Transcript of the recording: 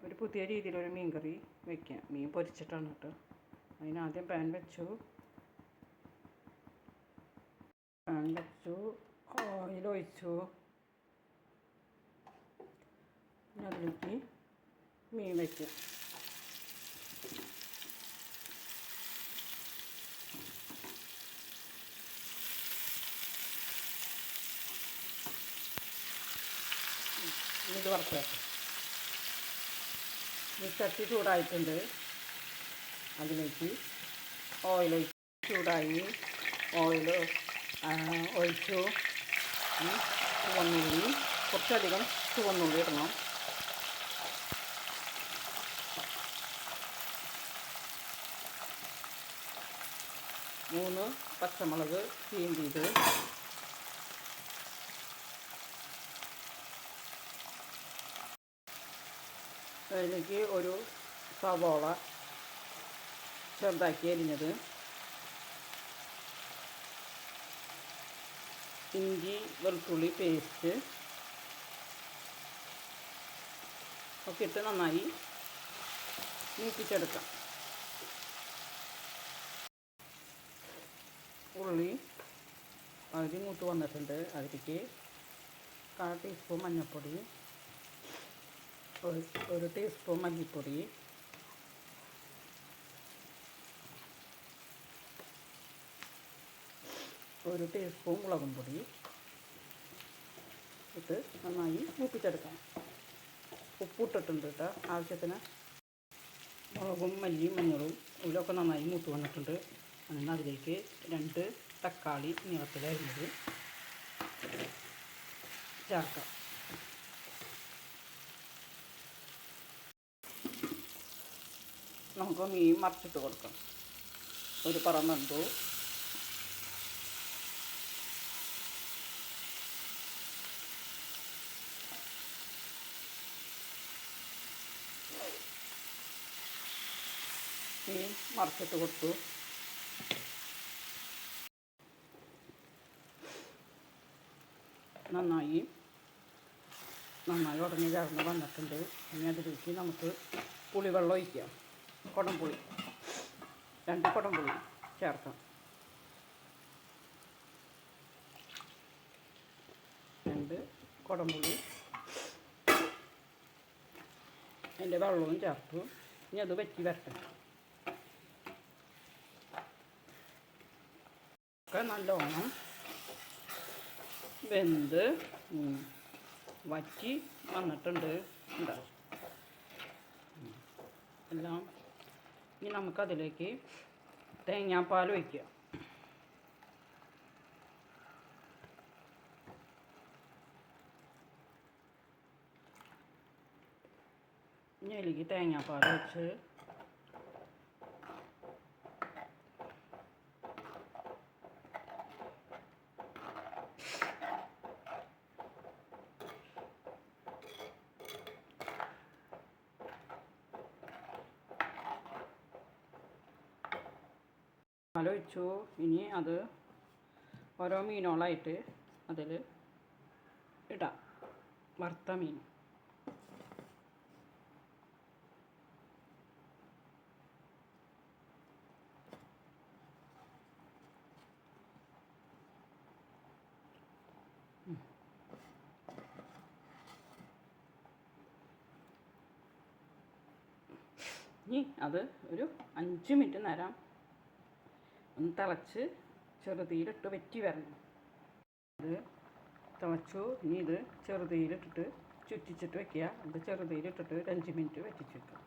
ഒരു പുതിയ രീതിയിലൊരു മീൻ കറി വയ്ക്കാം. മീൻ പൊരിച്ചിട്ടാണ് കേട്ടോ. അതിനാദ്യം പാൻ വെച്ചു, ഓയിലൊഴിച്ചു. അതിലേക്ക് മീൻ വയ്ക്കാം. ഇത് വറുക്കാം. ഈ ചട്ടി ചൂടായിട്ടുണ്ട്. അതിലേക്ക് ഓയിൽ ചൂടായി. ഓയിൽ ഒഴിച്ചു. ചുവന്നുള്ളി, കുറച്ചധികം ചുവന്നുള്ളി ഇടണം. മൂന്ന് പച്ചമുളക് ചീന്തിയത്, അതിലേക്ക് ഒരു സവോള ചെറുതാക്കി അരിഞ്ഞത്, ഇഞ്ചി വെളുത്തുള്ളി പേസ്റ്റ് ഒക്കെ ഇട്ട് നന്നായി മൂപ്പിച്ചെടുക്കാം. ഉള്ളി പകുതി മൂത്ത് വന്നിട്ടുണ്ട്. അതിലേക്ക് 1/4 ടീസ്പൂൺ മഞ്ഞൾപ്പൊടി, 1 ടീസ്പൂൺ മല്ലിപ്പൊടി, 1 ടീസ്പൂൺ മുളകും പൊടി ഇട്ട് നന്നായി മൂപ്പിച്ചെടുക്കാം. ഉപ്പിട്ടിട്ടുണ്ട് കേട്ടോ ആവശ്യത്തിന്. മുളകും മല്ലിയും മഞ്ഞളും ഇതിലൊക്കെ നന്നായി മൂത്ത് വന്നിട്ടുണ്ട്. അങ്ങനെ അതിലേക്ക് 2 തക്കാളി നീളത്തിലരിഞ്ഞത് ചേർക്കാം. നമുക്ക് മീൻ മറിച്ചിട്ട് കൊടുക്കാം. ഒരു പറന്നുണ്ടു. മീൻ മറിച്ചിട്ട് കൊടുത്തു. നന്നായി ഉടഞ്ഞ് ചേർന്ന് വന്നിട്ടുണ്ട്. ഇനി അതിലേക്ക് നമുക്ക് പുളിവെള്ളം ഒഴിക്കാം. കുടംപുളി 2 കുടംപുളി ചേർക്കാം. 2 കുടംപുളി അതിൻ്റെ വെള്ളവും ചേർത്തു. ഇനി അത് വറ്റി വരട്ടെ. ഒക്കെ നല്ലോണം വെന്ത് വറ്റി വന്നിട്ടുണ്ട്. ഉണ്ടാവും എല്ലാം. ഇനി നമുക്കതിലേക്ക് തേങ്ങാപ്പാൽ ഒഴിക്കുക. ഇനി അതിലേക്ക് തേങ്ങാപ്പാൽ വെച്ച് ഒഴിച്ചു. ഇനി അത് ഓരോ മീനോളായിട്ട് അതിൽ ഇടാം. വറുത്ത മീൻ ഇനി അത് ഒരു 5 മിനിറ്റ് നേരം ഒന്ന് തിളച്ച് ചെറുതീയിലിട്ട് വറ്റി വരണം. ഇത് തിളച്ചു. ഇനി ഇത് ചെറുതീയിലിട്ടിട്ട് ചുറ്റിച്ചിട്ട് വയ്ക്കുക. ഇത് ചെറുതീയിലിട്ടിട്ട് ഒരു 5 മിനിറ്റ് വറ്റിച്ച് വയ്ക്കുക.